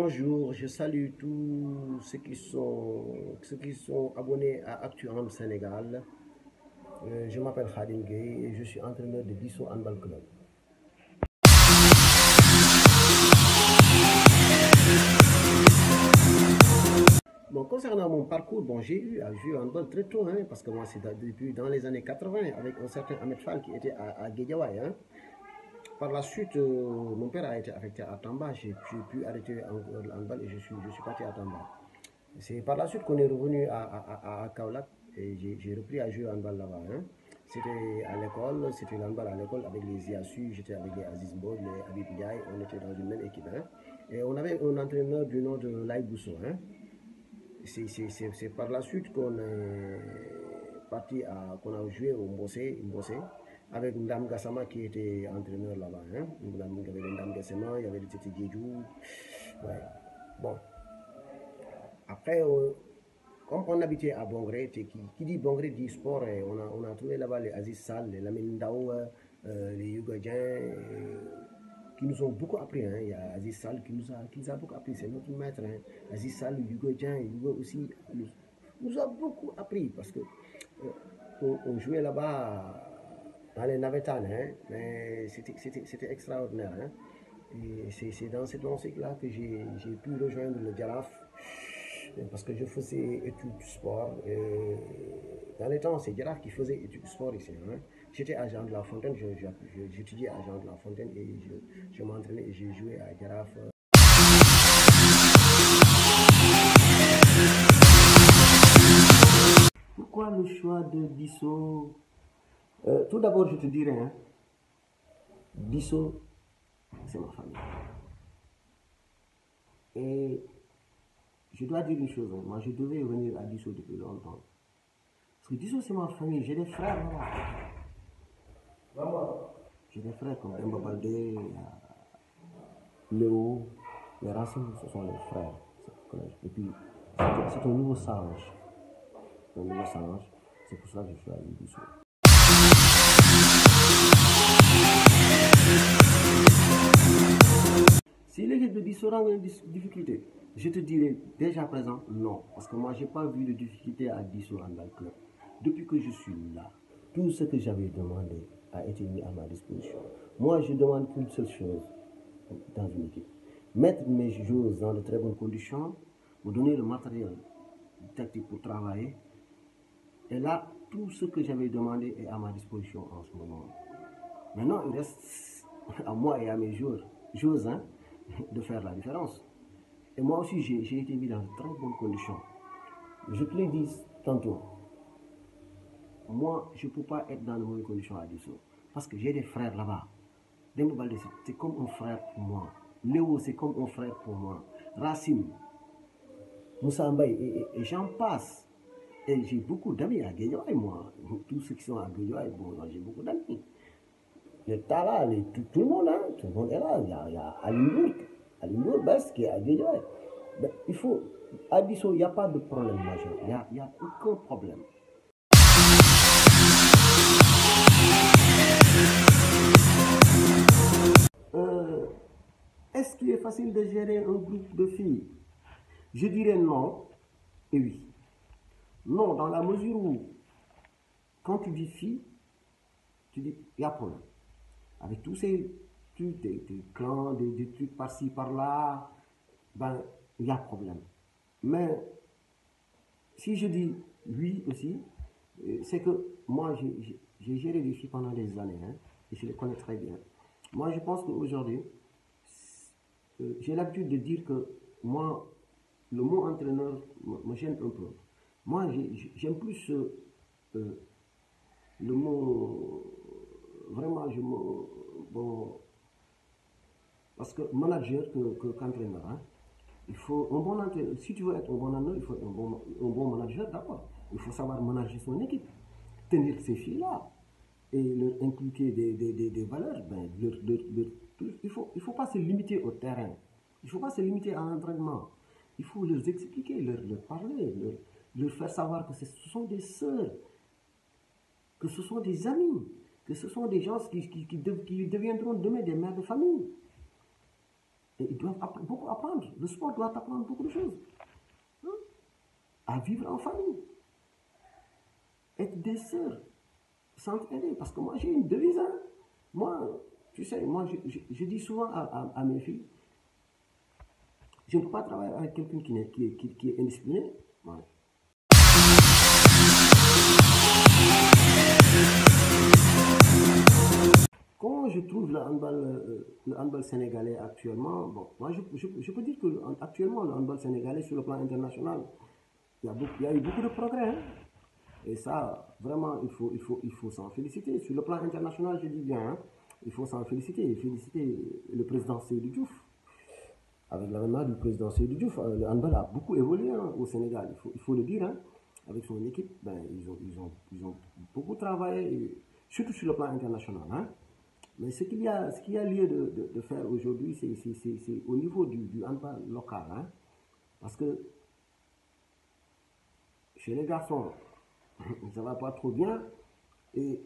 Bonjour, je salue tous ceux qui sont abonnés à Actu Ham Sénégal. Je m'appelle Khadim Gueye et je suis entraîneur de Disso Handball Club. Bon, concernant mon parcours, bon, j'ai eu à jouer au handball très tôt, hein, parce que moi c'est depuis dans les années 80 avec un certain Ahmed Fall qui était à Guédiawaye. Hein. Par la suite, mon père a été affecté à Tamba, j'ai pu arrêter le handball et je suis parti à Tamba. C'est par la suite qu'on est revenu à Kaolack et j'ai repris à jouer au handball là-bas. Hein. C'était à l'école, c'était l'handball à l'école avec les IASU, j'étais avec les Aziz Bod, les Habib Ndiaye, on était dans une même équipe. Hein. Et on avait un entraîneur du nom de Laï Bousso. Hein. C'est par la suite qu'on est parti qu'on a joué au Mbossé, avec Ndam Gassama qui était entraîneur là-bas. Hein. Il y avait Ndam Gassama, il y avait le Titi Guédjou. Ouais. Bon. Après, comme on habitait à Bongré, qui dit Bongré dit sport, et on a trouvé là-bas les Aziz Sall, les Lamine Ndao, les Yugadjiens, qui nous ont beaucoup appris. Hein. Il y a Aziz Sall qui nous a beaucoup appris, c'est notre maître. Hein. Aziz Sall, Yugadjiens, Yuga aussi, nous a beaucoup appris parce que on jouait là-bas dans les navettanes, hein, mais c'était extraordinaire. Hein. Et c'est dans cette lancée-là que j'ai pu rejoindre le Djaraf. Parce que je faisais études du sport. Dans les temps, c'est Djaraf qui faisait études du sport ici. Hein. J'étais agent de la Fontaine, j'étudiais à Jean de la Fontaine et je m'entraînais et j'ai joué à Djaraf. Pourquoi le choix de Disso? Tout d'abord, je te dirais, hein, Disso, c'est ma famille. Et je dois dire une chose, hein, moi je devais venir à Disso depuis longtemps. Parce que Disso, c'est ma famille, j'ai des frères là-bas. Vraiment. J'ai des frères comme Demba Baldé, Léo, les Racines, ce sont les frères. Et puis, c'est un nouveau singe. Un nouveau singe, c'est pour ça que je suis allé Disso. Si l'équipe de Disso a une difficulté, je te dirais déjà présent, non. Parce que moi, je n'ai pas vu de difficulté à Disso Handball Club. Depuis que je suis là, tout ce que j'avais demandé a été mis à ma disposition. Moi, je demande qu'une seule chose dans une équipe. Mettre mes joueurs dans de très bonnes conditions, me donner le matériel tactique pour travailler. Et là, tout ce que j'avais demandé est à ma disposition en ce moment. Maintenant, il reste à moi et à mes joueurs hein, de faire la différence. Et moi aussi, j'ai été mis dans de très bonnes conditions. Je te l'ai dit tantôt, moi, je ne peux pas être dans de mauvaises conditions à Disso. Parce que j'ai des frères là-bas. Demba Baldé, c'est comme un frère pour moi. Léo, c'est comme un frère pour moi. Racine, Moussa Mbaye, et j'en passe. Et j'ai beaucoup d'amis à Guédiawaye, moi. Tous ceux qui sont à Guédiawaye, bon, j'ai beaucoup d'amis. Les Tala, tout le monde, hein, tout le monde est là. Il y a Alimbourg, Best qui est à Guédiawaye. Ben, à Disso, il n'y a pas de problème majeur. Il n'y a aucun problème. Est-ce qu'il est facile de gérer un groupe de filles? Je dirais non et oui. Non, dans la mesure où, quand tu dis fille, tu dis, il y a problème. Avec tous ces trucs, des clans, des trucs par-ci, par-là, ben, il y a problème. Mais, si je dis oui aussi, c'est que moi, j'ai géré des filles pendant des années, hein, et je les connais très bien. Moi, je pense qu'aujourd'hui, j'ai l'habitude de dire que moi, le mot entraîneur me gêne un peu. Moi, j'aime plus le mot, vraiment, bon, parce que manager qu'entraîneur. Hein. Il faut un bon entraîneur. Si tu veux être un bon entraîneur, il faut un bon manager d'abord. Il faut savoir manager son équipe, tenir ces filles-là et leur inculquer des valeurs. Ben, il faut pas se limiter au terrain. Il ne faut pas se limiter à l'entraînement. Il faut leur expliquer, leur parler, leur faire savoir que ce sont des sœurs, que ce sont des amis, que ce sont des gens qui deviendront demain des mères de famille. Et ils doivent beaucoup apprendre. Le sport doit apprendre beaucoup de choses. Hein. À vivre en famille. Être des sœurs. S'entraider. Parce que moi, j'ai une devise. Hein. Moi, tu sais, moi, je dis souvent à mes filles, je ne peux pas travailler avec quelqu'un qui est indiscipliné. Ouais. Comment je trouve le handball sénégalais actuellement? Bon, moi je peux dire que actuellement le handball sénégalais sur le plan international, il y a eu beaucoup de progrès. Hein. Et ça, vraiment, il faut s'en féliciter. Sur le plan international, je dis bien, hein, il faut s'en féliciter. Et féliciter le président Seydou Diouf. Avec l'avènement du président Seydou Diouf, le handball a beaucoup évolué hein, au Sénégal. Il faut le dire. Hein. Avec son équipe, ben, ils ont beaucoup travaillé, surtout sur le plan international. Hein. Mais ce qu'il y a lieu de faire aujourd'hui, c'est au niveau du handball local. Hein. Parce que chez les garçons, ça ne va pas trop bien. Et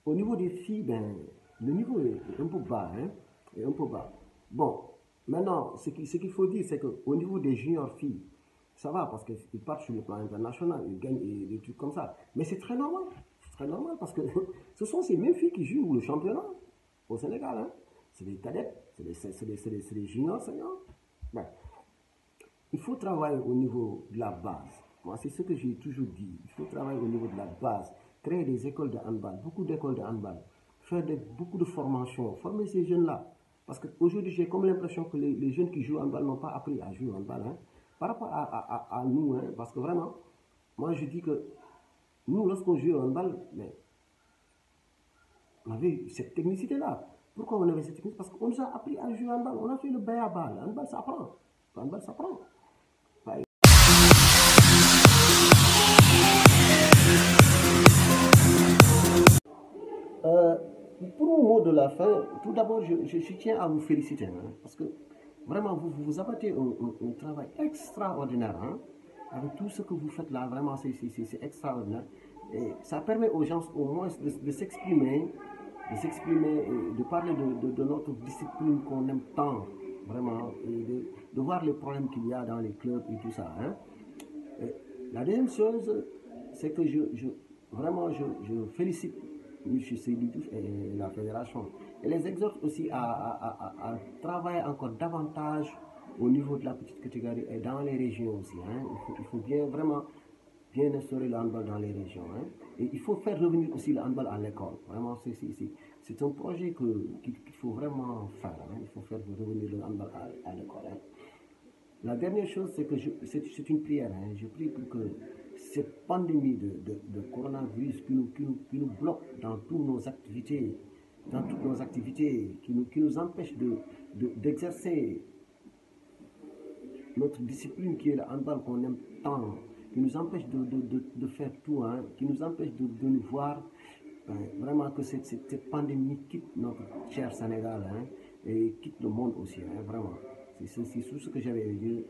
au niveau des filles, ben, le niveau est un peu bas. Hein, est un peu bas. Bon, maintenant, ce qu'il faut dire, c'est qu'au niveau des juniors filles, ça va parce qu'ils partent sur le plan international, ils gagnent des trucs comme ça. Mais c'est très normal. C'est très normal parce que ce sont ces mêmes filles qui jouent le championnat au Sénégal. Hein. C'est des cadettes, c'est des juniors seniors. Ben, il faut travailler au niveau de la base. Moi, c'est ce que j'ai toujours dit. Il faut travailler au niveau de la base. Créer des écoles de handball, beaucoup d'écoles de handball. Faire beaucoup de formations, former ces jeunes-là. Parce qu'aujourd'hui, j'ai comme l'impression que les jeunes qui jouent au handball n'ont pas appris à jouer au handball. Hein. Par rapport à nous, hein, parce que vraiment, moi je dis que nous, lorsqu'on joue au handball, mais on avait cette technicité-là. Pourquoi on avait cette technicité? Parce qu'on nous a appris à jouer au handball. On a fait le béaba. Le handball, ça apprend. Le handball, ça apprend. Euh, pour mon mot de la fin, tout d'abord, je tiens à vous féliciter. Hein, parce que vraiment, vous abattez un travail extraordinaire. Hein, avec tout ce que vous faites là, vraiment, c'est extraordinaire. Et ça permet aux gens au moins de s'exprimer, de parler de notre discipline qu'on aime tant, vraiment, et de voir les problèmes qu'il y a dans les clubs et tout ça. Hein. Et la deuxième chose, c'est que vraiment, je félicite M. Seydou Diouf et la fédération. Et les exhorte aussi à travailler encore davantage au niveau de la petite catégorie et dans les régions aussi. Hein. Il faut bien vraiment bien instaurer le handball dans les régions. Hein. Et il faut faire revenir aussi le handball à l'école. Vraiment, c'est un projet qu'il faut vraiment faire. Hein. Il faut faire revenir le handball à l'école. Hein. La dernière chose, c'est que c'est une prière. Hein. Je prie pour que cette pandémie de coronavirus qui nous bloque dans toutes nos activités, qui nous empêche d'exercer notre discipline qui est le handball qu'on aime tant, qui nous empêche de faire tout, hein, qui nous empêche de nous voir, vraiment que cette pandémie quitte notre cher Sénégal hein, et quitte le monde aussi, hein, vraiment. C'est tout ce que j'avais à dire.